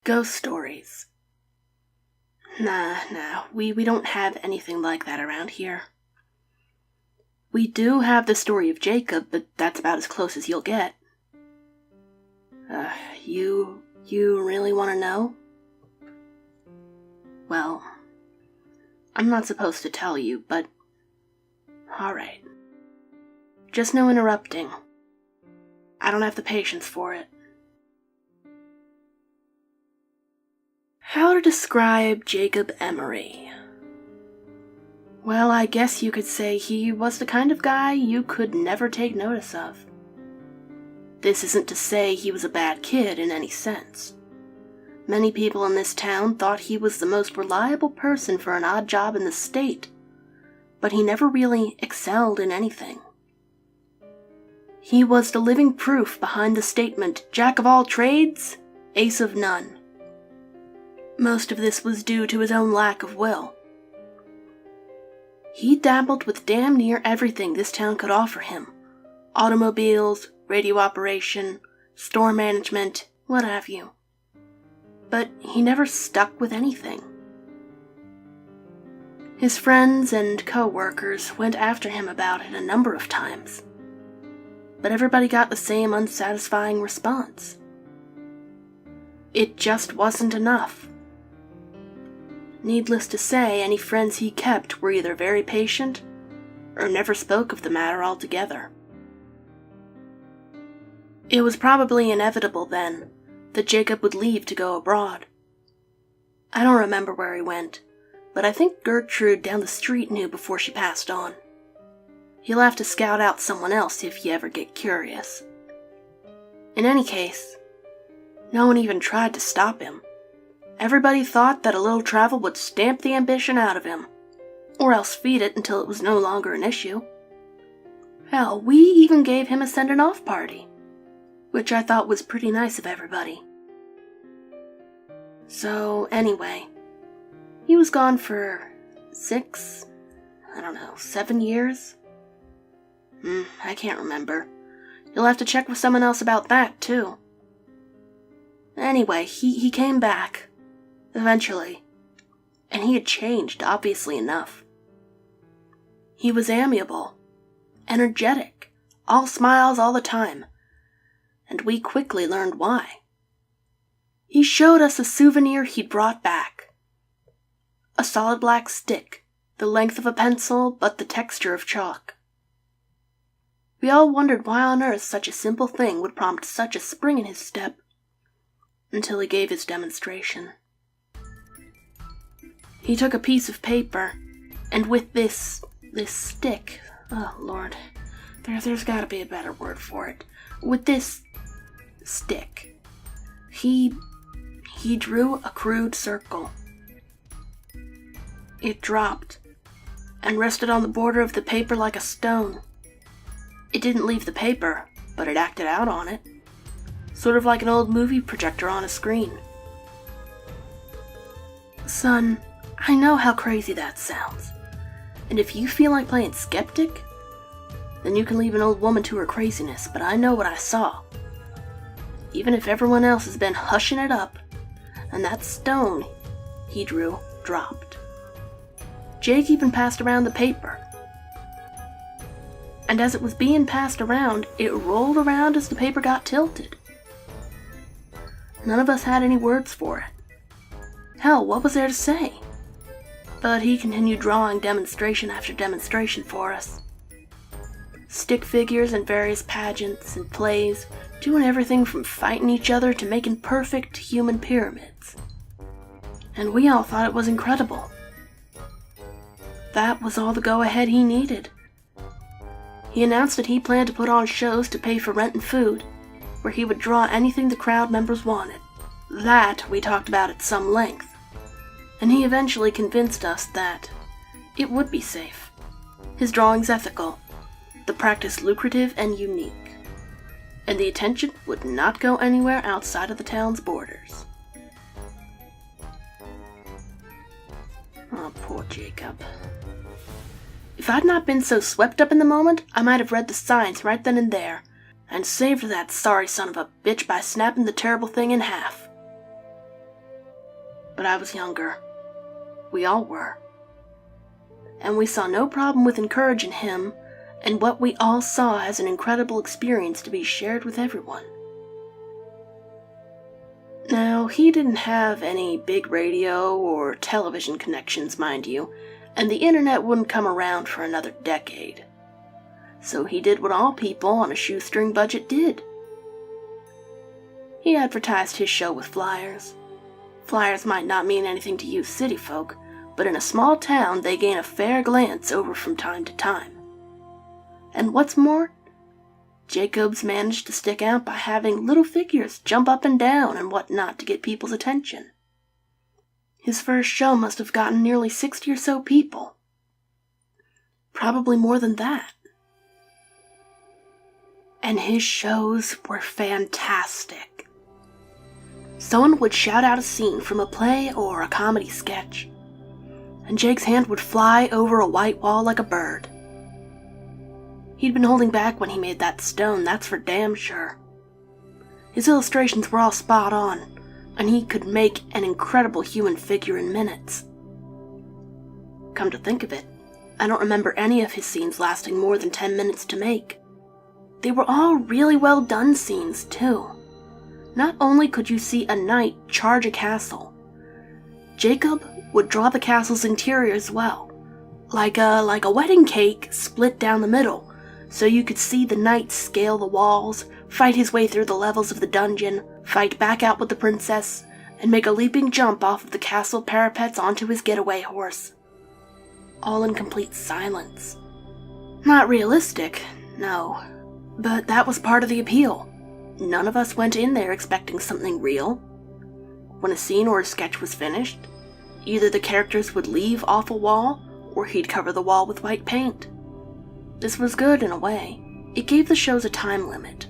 Ghost stories. Nah, we don't have anything like that around here. We do have the story of Jacob, but that's about as close as you'll get. You really want to know? Well, I'm not supposed to tell you, but alright. Just no interrupting. I don't have the patience for it. How to describe Jacob Emory? Well, I guess you could say he was the kind of guy you could never take notice of. This isn't to say he was a bad kid in any sense. Many people in this town thought he was the most reliable person for an odd job in the state, but he never really excelled in anything. He was the living proof behind the statement, "Jack of all trades, ace of none." Most of this was due to his own lack of will. He dabbled with damn near everything this town could offer him. Automobiles, radio operation, store management, what have you. But he never stuck with anything. His friends and co-workers went after him about it a number of times, but everybody got the same unsatisfying response. It just wasn't enough. Needless to say, any friends he kept were either very patient or never spoke of the matter altogether. It was probably inevitable then that Jacob would leave to go abroad. I don't remember where he went, but I think Gertrude down the street knew before she passed on. You'll have to scout out someone else if you ever get curious. In any case, no one even tried to stop him. Everybody thought that a little travel would stamp the ambition out of him, or else feed it until it was no longer an issue. Hell, we even gave him a sending-off party, which I thought was pretty nice of everybody. So, anyway, he was gone for 7 years? I can't remember. You'll have to check with someone else about that, too. Anyway, he came back, eventually, and he had changed, obviously enough. He was amiable, energetic, all smiles all the time, and we quickly learned why. He showed us a souvenir he'd brought back. A solid black stick, the length of a pencil but the texture of chalk. We all wondered why on earth such a simple thing would prompt such a spring in his step, until he gave his demonstration. He took a piece of paper, and with this stick, oh Lord, there's gotta be a better word for it. With this stick, he drew a crude circle. It dropped, and rested on the border of the paper like a stone. It didn't leave the paper, but it acted out on it, sort of like an old movie projector on a screen. Son, I know how crazy that sounds, and if you feel like playing skeptic, then you can leave an old woman to her craziness, but I know what I saw. Even if everyone else has been hushing it up, and that stone he drew dropped. Jake even passed around the paper. And as it was being passed around, it rolled around as the paper got tilted. None of us had any words for it. Hell, what was there to say? But he continued drawing demonstration after demonstration for us. Stick figures in various pageants and plays, doing everything from fighting each other to making perfect human pyramids. And we all thought it was incredible. That was all the go-ahead he needed. He announced that he planned to put on shows to pay for rent and food, where he would draw anything the crowd members wanted. That we talked about at some length, and he eventually convinced us that it would be safe, his drawings ethical, the practice lucrative and unique, and the attention would not go anywhere outside of the town's borders. Oh, poor Jacob. If I'd not been so swept up in the moment, I might have read the signs right then and there, and saved that sorry son of a bitch by snapping the terrible thing in half. But I was younger. We all were. And we saw no problem with encouraging him, and what we all saw as an incredible experience to be shared with everyone. Now, he didn't have any big radio or television connections, mind you, and the internet wouldn't come around for another decade. So he did what all people on a shoestring budget did. He advertised his show with flyers. Flyers might not mean anything to you city folk, but in a small town they gain a fair glance over from time to time. And what's more, Jacobs managed to stick out by having little figures jump up and down and whatnot to get people's attention. His first show must have gotten nearly 60 or so people. Probably more than that. And his shows were fantastic. Someone would shout out a scene from a play or a comedy sketch, and Jake's hand would fly over a white wall like a bird. He'd been holding back when he made that stone, that's for damn sure. His illustrations were all spot on, and he could make an incredible human figure in minutes. Come to think of it, I don't remember any of his scenes lasting more than 10 minutes to make. They were all really well done scenes, too. Not only could you see a knight charge a castle, Jacob would draw the castle's interior as well, like a wedding cake split down the middle, so you could see the knight scale the walls, fight his way through the levels of the dungeon, fight back out with the princess, and make a leaping jump off of the castle parapets onto his getaway horse. All in complete silence. Not realistic, no, but that was part of the appeal. None of us went in there expecting something real. When a scene or a sketch was finished, either the characters would leave off a wall, or he'd cover the wall with white paint. This was good in a way. It gave the shows a time limit.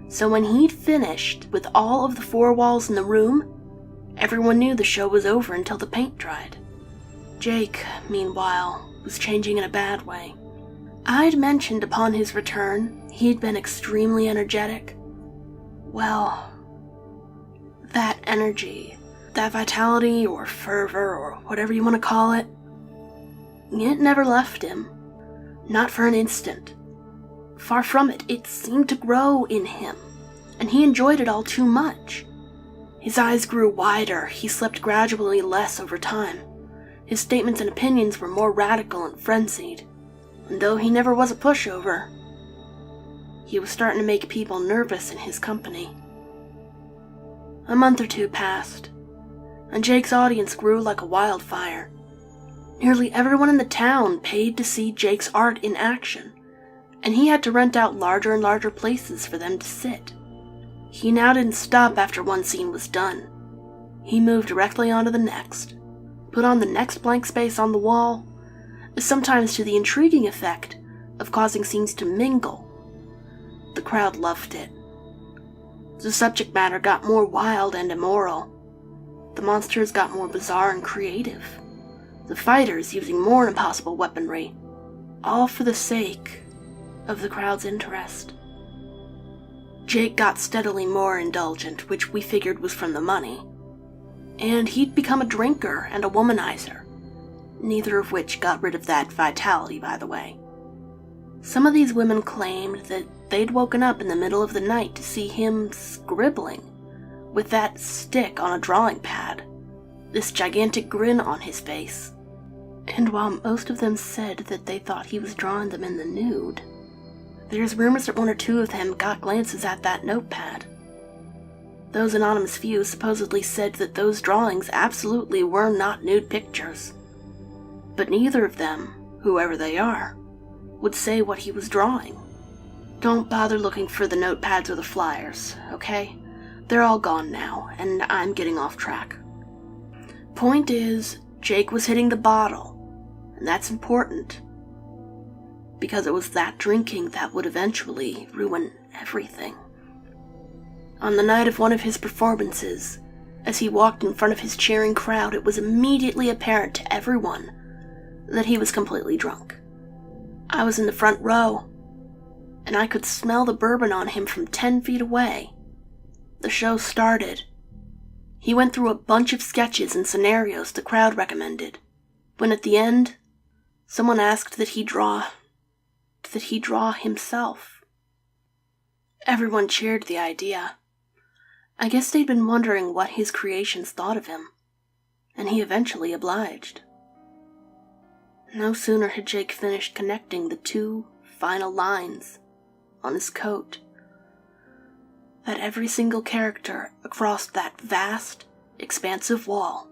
So when he'd finished with all of the 4 walls in the room, everyone knew the show was over until the paint dried. Jake, meanwhile, was changing in a bad way. I'd mentioned upon his return he'd been extremely energetic. Well, that energy, that vitality or fervor or whatever you want to call it, it never left him. Not for an instant. Far from it, it seemed to grow in him, and he enjoyed it all too much. His eyes grew wider, he slept gradually less over time. His statements and opinions were more radical and frenzied, and though he never was a pushover, he was starting to make people nervous in his company. A month or 2 passed, and Jake's audience grew like a wildfire. Nearly everyone in the town paid to see Jake's art in action, and he had to rent out larger and larger places for them to sit. He now didn't stop after one scene was done. He moved directly on to the next, put on the next blank space on the wall, sometimes to the intriguing effect of causing scenes to mingle. The crowd loved it. The subject matter got more wild and immoral. The monsters got more bizarre and creative. The fighters using more impossible weaponry, all for the sake of the crowd's interest. Jake got steadily more indulgent, which we figured was from the money, and he'd become a drinker and a womanizer, neither of which got rid of that vitality, by the way. Some of these women claimed that they'd woken up in the middle of the night to see him scribbling with that stick on a drawing pad, this gigantic grin on his face. And while most of them said that they thought he was drawing them in the nude, there's rumors that 1 or 2 of them got glances at that notepad. Those anonymous few supposedly said that those drawings absolutely were not nude pictures. But neither of them, whoever they are, would say what he was drawing. Don't bother looking for the notepads or the flyers, okay? They're all gone now, and I'm getting off track. Point is, Jake was hitting the bottle, and that's important, because it was that drinking that would eventually ruin everything. On the night of one of his performances, as he walked in front of his cheering crowd, it was immediately apparent to everyone that he was completely drunk. I was in the front row, and I could smell the bourbon on him from 10 feet away. The show started. He went through a bunch of sketches and scenarios the crowd recommended, when at the end, someone asked that he draw himself. Everyone cheered the idea. I guess they'd been wondering what his creations thought of him, and he eventually obliged. No sooner had Jake finished connecting the 2 final lines on his coat that every single character across that vast, expansive wall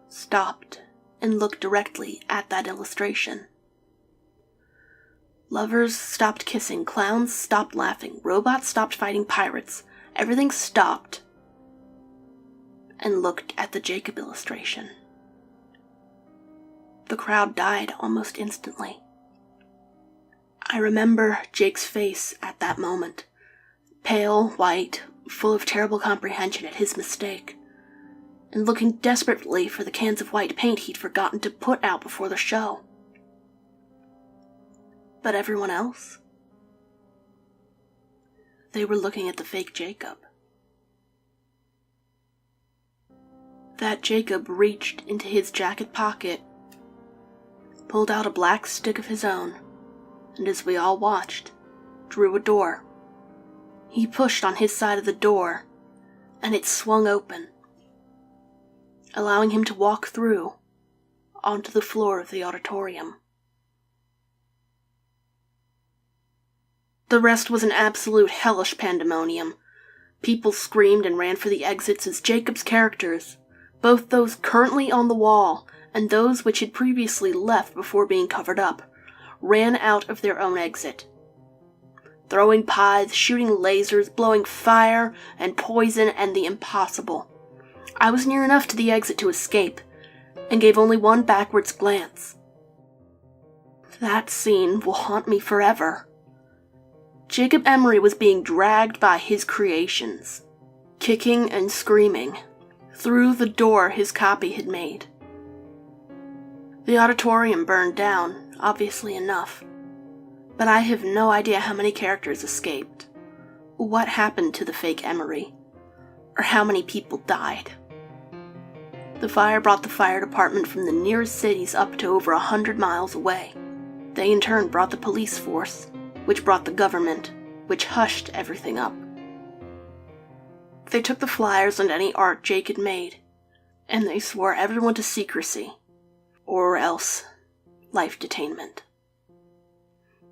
stopped and looked directly at that illustration. Lovers stopped kissing, clowns stopped laughing, robots stopped fighting pirates. Everything stopped and looked at the Jacob illustration. The crowd died almost instantly. I remember Jake's face at that moment, pale, white, full of terrible comprehension at his mistake, and looking desperately for the cans of white paint he'd forgotten to put out before the show. But everyone else? They were looking at the fake Jacob. That Jacob reached into his jacket pocket, pulled out a black stick of his own, and as we all watched, drew a door. He pushed on his side of the door, and it swung open, allowing him to walk through onto the floor of the auditorium. The rest was an absolute hellish pandemonium. People screamed and ran for the exits as Jacob's characters, both those currently on the wall and those which had previously left before being covered up, ran out of their own exit. Throwing pies, shooting lasers, blowing fire and poison and the impossible. I was near enough to the exit to escape, and gave only one backwards glance. That scene will haunt me forever. Jacob Emory was being dragged by his creations, kicking and screaming, through the door his copy had made. The auditorium burned down, obviously enough, but I have no idea how many characters escaped, what happened to the fake Emory, or how many people died. The fire brought the fire department from the nearest cities up to over 100 miles away. They in turn brought the police force, which brought the government, which hushed everything up. They took the flyers and any art Jake had made, and they swore everyone to secrecy, or else life detainment.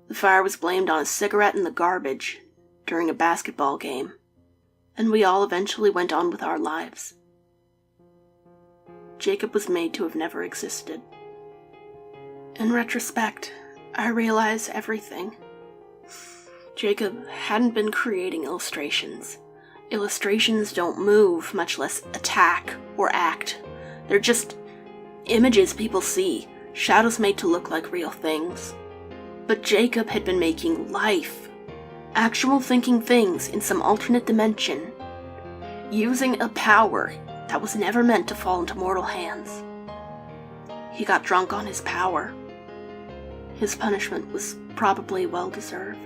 The fire was blamed on a cigarette in the garbage during a basketball game, and we all eventually went on with our lives. Jacob was made to have never existed. In retrospect, I realize everything. Jacob hadn't been creating illustrations. Illustrations don't move, much less attack or act. They're just images people see, shadows made to look like real things. But Jacob had been making life, actual thinking things in some alternate dimension, using a power that was never meant to fall into mortal hands. He got drunk on his power. His punishment was probably well-deserved.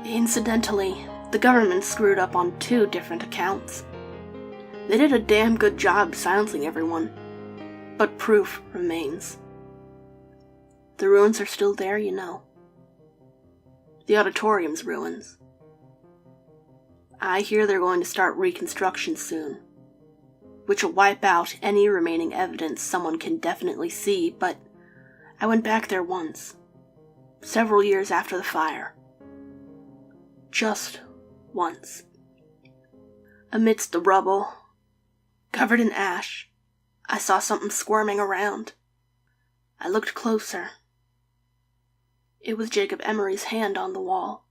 Incidentally, the government screwed up on 2 different accounts. They did a damn good job silencing everyone, but proof remains. The ruins are still there, you know. The auditorium's ruins. I hear they're going to start reconstruction soon, which will wipe out any remaining evidence someone can definitely see, but I went back there once, several years after the fire. Just once. Amidst the rubble, covered in ash, I saw something squirming around. I looked closer. It was Jacob Emory's hand on the wall.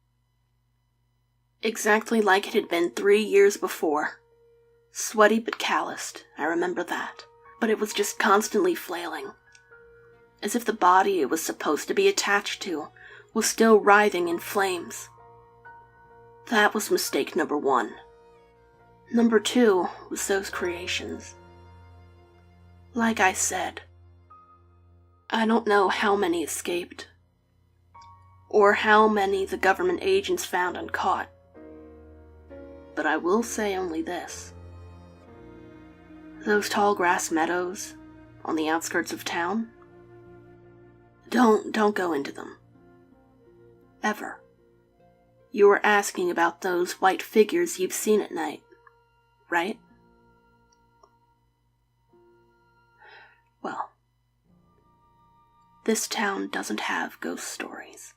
Exactly like it had been 3 years before. Sweaty but calloused, I remember that. But it was just constantly flailing. As if the body it was supposed to be attached to was still writhing in flames. That was mistake number 1. Number 2 was those creations. Like I said, I don't know how many escaped, or how many the government agents found and caught. But I will say only this. Those tall grass meadows on the outskirts of town, don't go into them. Ever. You were asking about those white figures you've seen at night, right? Well, this town doesn't have ghost stories.